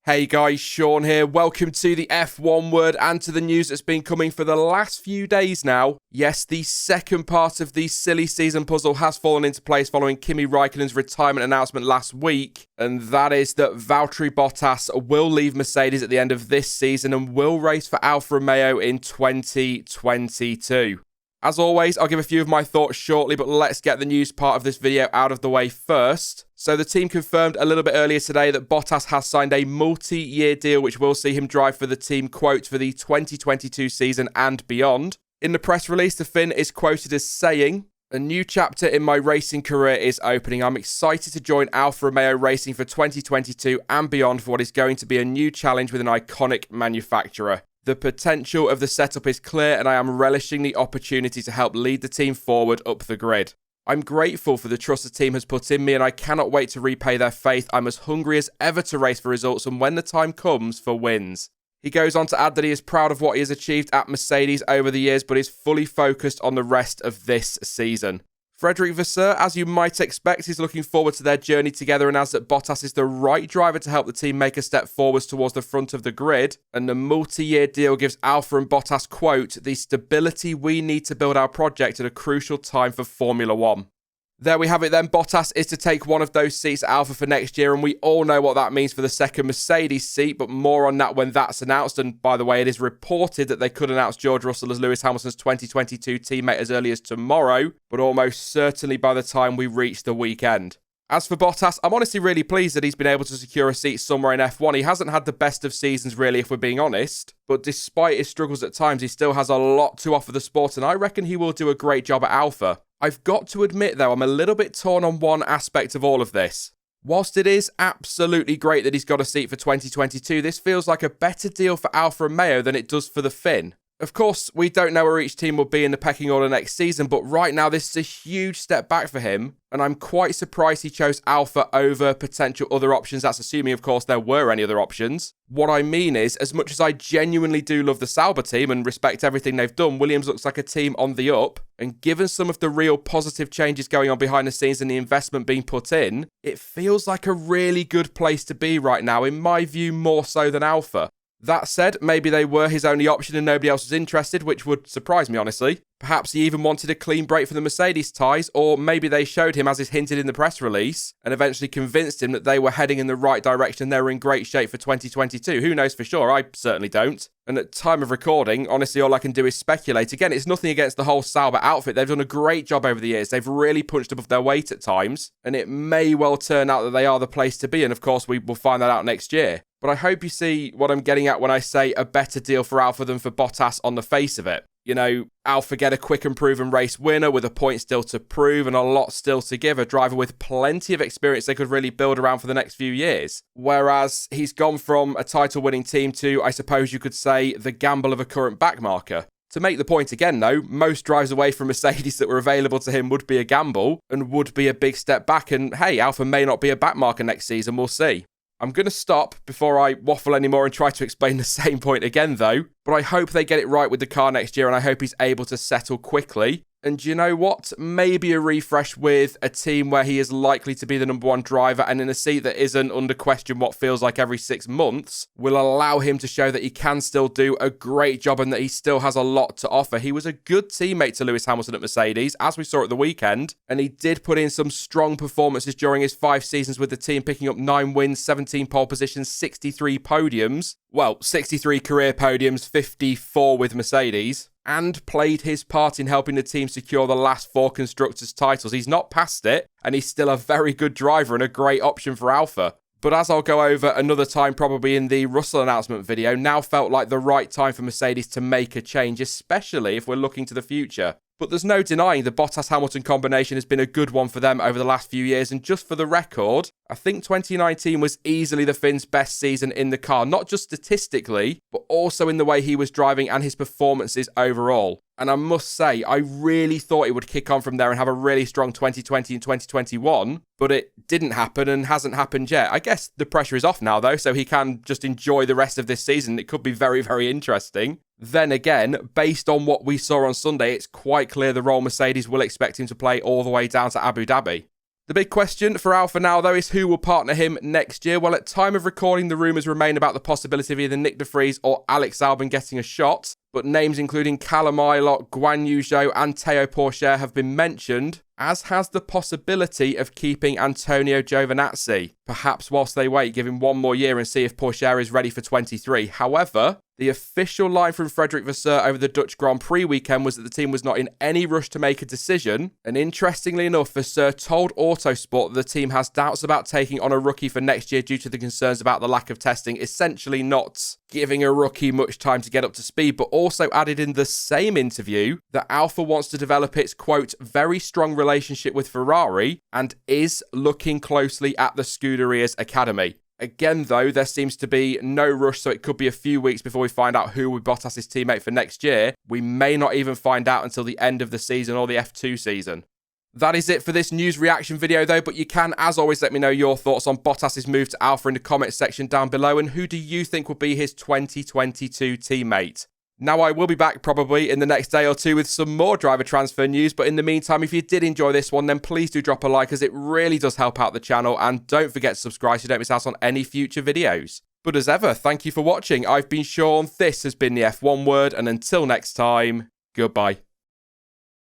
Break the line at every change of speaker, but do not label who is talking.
Hey guys, Sean here. Welcome to the F1 Word and to the news that's been coming for the last few days now. Yes, the second part of the silly season puzzle has fallen into place following Kimi Raikkonen's retirement announcement last week, and that is that Valtteri Bottas will leave Mercedes at the end of this season and will race for Alfa Romeo in 2022. As always, I'll give a few of my thoughts shortly, but let's get the news part of this video out of the way first. So the team confirmed a little bit earlier today that Bottas has signed a multi-year deal which will see him drive for the team, quote, for the 2022 season and beyond. In the press release, the Finn is quoted as saying, "A new chapter in my racing career is opening. I'm excited to join Alfa Romeo Racing for 2022 and beyond for what is going to be a new challenge with an iconic manufacturer. The potential of the setup is clear and I am relishing the opportunity to help lead the team forward up the grid. I'm grateful for the trust the team has put in me and I cannot wait to repay their faith. I'm as hungry as ever to race for results and when the time comes, for wins." He goes on to add that he is proud of what he has achieved at Mercedes over the years, but is fully focused on the rest of this season. Frederic Vasseur, as you might expect, is looking forward to their journey together and adds that Bottas is the right driver to help the team make a step forwards towards the front of the grid. And the multi-year deal gives Alfa and Bottas, quote, "the stability we need to build our project at a crucial time for Formula One." There we have it then. Bottas is to take one of those seats at Alfa for next year, and we all know what that means for the second Mercedes seat, but more on that when that's announced. And by the way, it is reported that they could announce George Russell as Lewis Hamilton's 2022 teammate as early as tomorrow, but almost certainly by the time we reach the weekend. As for Bottas, I'm honestly really pleased that he's been able to secure a seat somewhere in F1. He hasn't had the best of seasons, really, if we're being honest. But despite his struggles at times, he still has a lot to offer the sport, and I reckon he will do a great job at Alfa. I've got to admit, though, I'm a little bit torn on one aspect of all of this. Whilst it is absolutely great that he's got a seat for 2022, this feels like a better deal for Alfa Romeo than it does for the Finn. Of course, we don't know where each team will be in the pecking order next season, but right now this is a huge step back for him, and I'm quite surprised he chose Alfa over potential other options. That's assuming, of course, there were any other options. What I mean is, as much as I genuinely do love the Sauber team and respect everything they've done, Williams looks like a team on the up, and given some of the real positive changes going on behind the scenes and the investment being put in, it feels like a really good place to be right now, in my view, more so than Alfa. That said, maybe they were his only option and nobody else was interested, which would surprise me, honestly. Perhaps he even wanted a clean break from the Mercedes ties, or maybe they showed him, as is hinted in the press release, and eventually convinced him that they were heading in the right direction and they were in great shape for 2022. Who knows for sure? I certainly don't. And at time of recording, honestly, all I can do is speculate. Again, it's nothing against the whole Sauber outfit. They've done a great job over the years. They've really punched above their weight at times, and it may well turn out that they are the place to be, and of course, we will find that out next year. But I hope you see what I'm getting at when I say a better deal for Alfa than for Bottas on the face of it. You know, Alfa get a quick and proven race winner with a point still to prove and a lot still to give, a driver with plenty of experience they could really build around for the next few years. Whereas he's gone from a title-winning team to, I suppose you could say, the gamble of a current backmarker. To make the point again, though, most drives away from Mercedes that were available to him would be a gamble and would be a big step back. And hey, Alfa may not be a backmarker next season, we'll see. I'm going to stop before I waffle anymore and try to explain the same point again, though. But I hope they get it right with the car next year, and I hope he's able to settle quickly. And you know what? Maybe a refresh with a team where he is likely to be the number one driver and in a seat that isn't under question what feels like every 6 months will allow him to show that he can still do a great job and that he still has a lot to offer. He was a good teammate to Lewis Hamilton at Mercedes, as we saw at the weekend, and he did put in some strong performances during his 5 seasons with the team, picking up 9 wins, 17 pole positions, 63 podiums. Well, 63 career podiums, 54 with Mercedes, and played his part in helping the team secure the last 4 constructors' titles. He's not past it, and he's still a very good driver and a great option for Alfa. But as I'll go over another time, probably in the Russell announcement video, now felt like the right time for Mercedes to make a change, especially if we're looking to the future. But there's no denying the Bottas-Hamilton combination has been a good one for them over the last few years, and just for the record, I think 2019 was easily the Finn's best season in the car, not just statistically, but also in the way he was driving and his performances overall. And I must say, I really thought it would kick on from there and have a really strong 2020 and 2021, but it didn't happen and hasn't happened yet. I guess the pressure is off now, though, so he can just enjoy the rest of this season. It could be very, very interesting. Then again, based on what we saw on Sunday, it's quite clear the role Mercedes will expect him to play all the way down to Abu Dhabi. The big question for Alfa now, though, is who will partner him next year. Well, at time of recording, the rumours remain about the possibility of either Nick de Vries or Alex Albon getting a shot, but names including Callum Ilott, Guan Yu Zhou and Théo Pourchaire have been mentioned, as has the possibility of keeping Antonio Giovinazzi. Perhaps whilst they wait, give him one more year and see if Pourchaire is ready for 23. However, the official line from Frederik Vasseur over the Dutch Grand Prix weekend was that the team was not in any rush to make a decision. And interestingly enough, Vasseur told Autosport that the team has doubts about taking on a rookie for next year due to the concerns about the lack of testing, essentially not giving a rookie much time to get up to speed, but also added in the same interview that Alfa wants to develop its, quote, very strong relationship with Ferrari and is looking closely at the Scuderia's academy. Again, though, there seems to be no rush, so it could be a few weeks before we find out who will be Bottas' teammate for next year. We may not even find out until the end of the season or the F2 season. That is it for this news reaction video, though, but you can, as always, let me know your thoughts on Bottas' move to Alfa in the comments section down below, and who do you think will be his 2022 teammate? Now, I will be back probably in the next day or two with some more driver transfer news, but in the meantime, if you did enjoy this one, then please do drop a like, as it really does help out the channel, and don't forget to subscribe so you don't miss out on any future videos. But as ever, thank you for watching. I've been Sean, this has been the F1 Word, and until next time, goodbye.